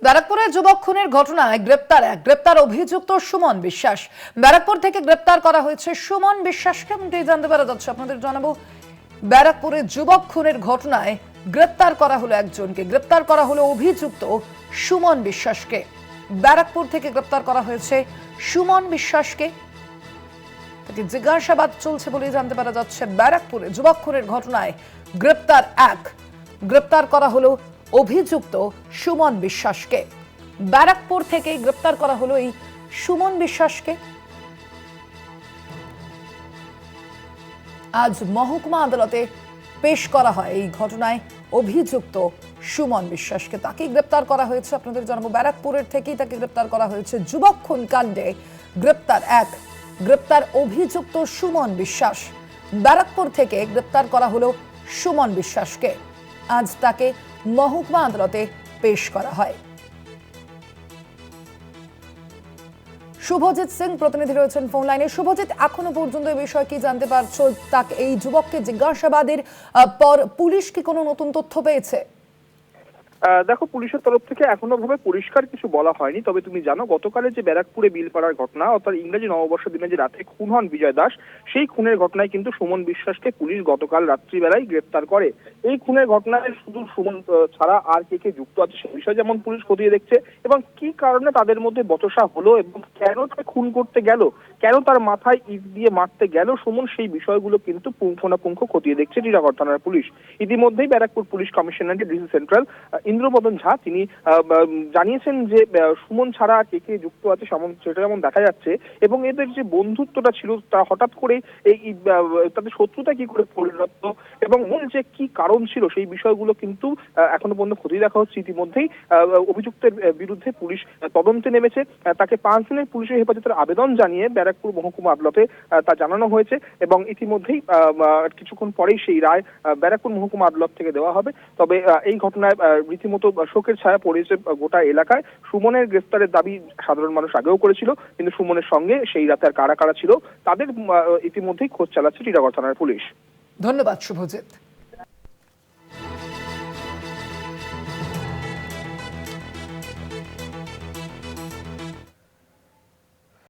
ব্যারাকপুরে যুবক খুনের ঘটনায় গ্রেপ্তার অভিযুক্ত সুমন বিশ্বাস। ব্যারাকপুর থেকে গ্রেপ্তার করা হয়েছে সুমন বিশ্বাসকে। এমনটাই জানতে পারা যাচ্ছে। আপনাদের জানাবো, ব্যারাকপুরে যুবক খুনের ঘটনায় গ্রেপ্তার করা হলো একজনকে। গ্রেপ্তার করা হলো অভিযুক্ত সুমন বিশ্বাসকে। ব্যারাকপুর থেকে গ্রেপ্তার করা হয়েছে সুমন বিশ্বাসকে। তাকে জিজ্ঞাসাবাদ চলছে বলেই জানতে পারা যাচ্ছে। ব্যারাকপুরে যুবক খুনের ঘটনায় গ্রেপ্তার করা হলো অভিযুক্ত সুমন বিশ্বাসকে। ব্যারাকপুর থেকে গ্রেপ্তার করা হলো এই সুমন বিশ্বাসকে। আজ মহকুমা আদালতে পেশ করা হয় এই ঘটনায় অভিযুক্ত সুমন বিশ্বাসকে। তাকে গ্রেপ্তার করা হয়েছে। আপনাদের জানাবো, ব্যারাকপুরের থেকেই তাকে গ্রেপ্তার করা হয়েছে। যুবক খুন কাণ্ডে গ্রেপ্তার অভিযুক্ত সুমন বিশ্বাস। ব্যারাকপুর থেকে গ্রেপ্তার করা হলো সুমন বিশ্বাসকে। আজ তাকে মহকুমা আদালতে পেশ করা হয়। শুভজিৎ সিং প্রতিনিধি রয়েছেন ফোন লাইনে। শুভজিৎ, এখনো পর্যন্ত এই বিষয়ে কি জানতে পারছো? তাকে, এই যুবককে জিজ্ঞাসাবাদের পর পুলিশ কি কোনো নতুন তথ্য পেয়েছে? দেখো, পুলিশের তরফ থেকে এখনো ভাবে পরিষ্কার কিছু বলা হয়নি। তবে তুমি জানো, গতকালে যে ব্যারাকপুরে বিলপাড়ার ঘটনা, অর্থাৎ ইংরেজি নববর্ষ দিনে যে রাতে খুন হন বিজয় দাস, সেই খুনের ঘটনায় কিন্তু সুমন বিশ্বাসকে পুলিশ গতকাল রাত্রিবেলায় গ্রেপ্তার করে। এই খুনের ঘটনায় শুধু সুমন ছাড়া আর কে কে যুক্ত আছে সে বিষয়ে যেমন পুলিশ খতিয়ে দেখছে, এবং কি কারণে তাদের মধ্যে বচসা হলো এবং কেন তাকে খুন করতে গেল, কেন তার মাথায় ইট দিয়ে মারতে গেল সুমন, সেই বিষয়গুলো কিন্তু পুঙ্খানুপুঙ্খ খতিয়ে দেখছে টিটাগড় থানার পুলিশ। ইতিমধ্যেই Barrackpore police commissionerate DC central Indramadan Jha তিনি জানিয়েছেন যে সুমন ছাড়া কে কে যুক্ত আছে সেটা যেমন দেখা যাচ্ছে, এবং এদের যে বন্ধুত্বটা ছিল তা হঠাৎ করে এই তাদের শত্রুতা কি করে পরিণত এবং মূল যে কি কারণ ছিল সেই বিষয়গুলো কিন্তু এখনো পর্যন্ত খতিয়ে দেখা হচ্ছে। ইতিমধ্যেই অভিযুক্তের বিরুদ্ধে পুলিশ তদন্তে নেমেছে। তাকে 5 দিনের পুলিশের হেফাজতের আবেদন জানিয়ে ব্যারাকপুর মহকুমা আদালতে তা জানানো হয়েছে, এবং ইতিমধ্যেই কিছুক্ষণ পরেই সেই রায় ব্যারাকপুর মহকুমা আদালত থেকে দেওয়া হবে। তবে এই ঘটনায় রীতিমতো শোকের ছায়া পড়েছে গোটা এলাকায়। সুমনের গ্রেফতারের দাবি সাধারণ মানুষ আগেও করেছিল, কিন্তু সুমনের সঙ্গে সেই রাতে আর কারা কারা ছিল তাদের ইতিমধ্যেই খোঁজ চালাচ্ছে টিটাগড় থানার পুলিশ। ধন্যবাদ শুভজিৎ।